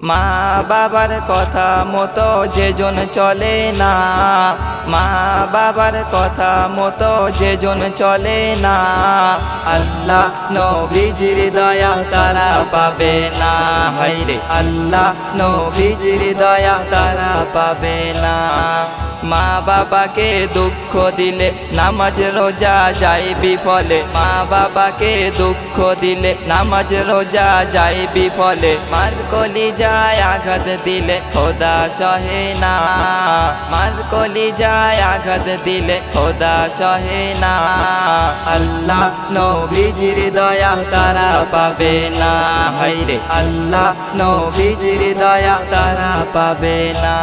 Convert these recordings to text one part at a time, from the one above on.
মা বাবার কথা মতো যেজন চলে না, মা বাবার কথা মতো যেজন চলে না, আল্লাহ নবীজির দয়া তারা পাবে না। হায়রে আল্লাহ নবীজির দয়া তারা পাবে না। মা বাবাকে দুঃখ দিলে নামাজ রোজা যায় বিফলে, মা বাবাকে দুঃখ দিলে নামাজ রোজা যায় বিফলে, মার কলিজায় আঘাত দিলে খোদা সহে না, মার কলিজায় আঘাত দিলে খোদা সহে না, আল্লাহ নবীজির দয়া তারা পাবে না। হায়রে আল্লাহ নবীজির দয়া তারা পাবে না।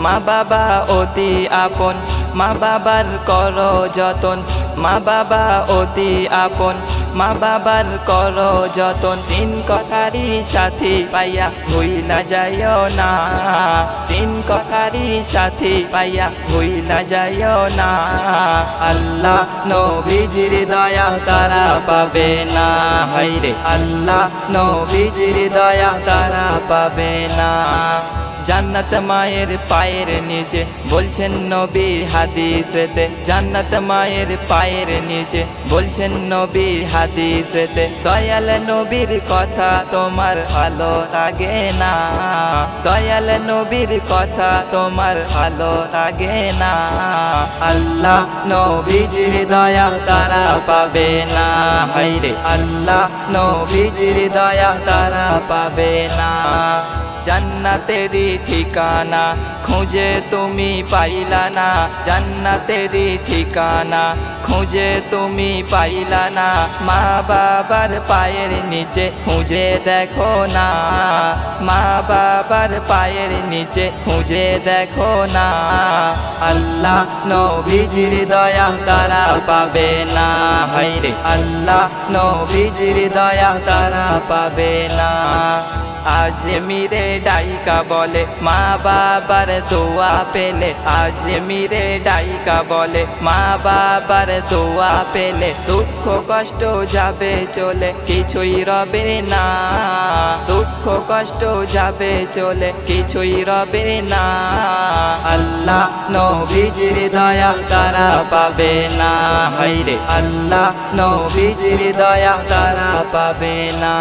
মা বাবা অতি আপন, মা বাবার করো যতন, মা বাবা অতি আপন, মা বাবার করো যতন, তিন কথারই সাথী পাইয়া ভুইলা যাইও না, তিন কথারই সাথী পাইয়া ভুইলা যাইও না, আল্লাহ নবীজির দয়া তারা পাবে না। হায়রে আল্লাহ নবীজির দয়া তারা পাবে না। জান্নাত মায়ের পায়ের নিচে বলছেন নবী হাদিসেতে, জান্নাত মায়ের পায়ের নিচে বলছেন নবী হাদিসেতে, দয়াল নবীর কথা তোমার ভালো লাগে না, দয়াল নবীর কথা তোমার ভালো লাগে না, আল্লাহ নবীজির দয়া তারা পাবে না। হায়রে আল্লাহ নবীজির দয়া তারা পাবে না। জান্নাতেরই ঠিকানা খুঁজে তুমি পাইলা না, জান্নাতেরই ঠিকানা খুঁজে তুমি পাইলা না, মা বাবার পায়ের নিচে খুঁজে দেখো না, মা বাবার পায়ের নিচে খুঁজে দেখো না, আল্লাহ নবীজির দয়া তারা পাবে না। হায়রে আল্লাহ নবীজির দয়া তারা পাবে না। আজমিরে ডাইকা বলে মা বাবার দোয়া পেলে, আজমিরে ডাইকা বলে মা বাবার দোয়া পেলে, দুঃখ কষ্ট যাবে চলে কিছুই রবে না, দুঃখ কষ্ট যাবে চলে কিছুই রবে না, আল্লাহ নবীজির দয়া তারা পাবে না। হায়রে আল্লাহ নবীজির দয়া তারা পাবে না।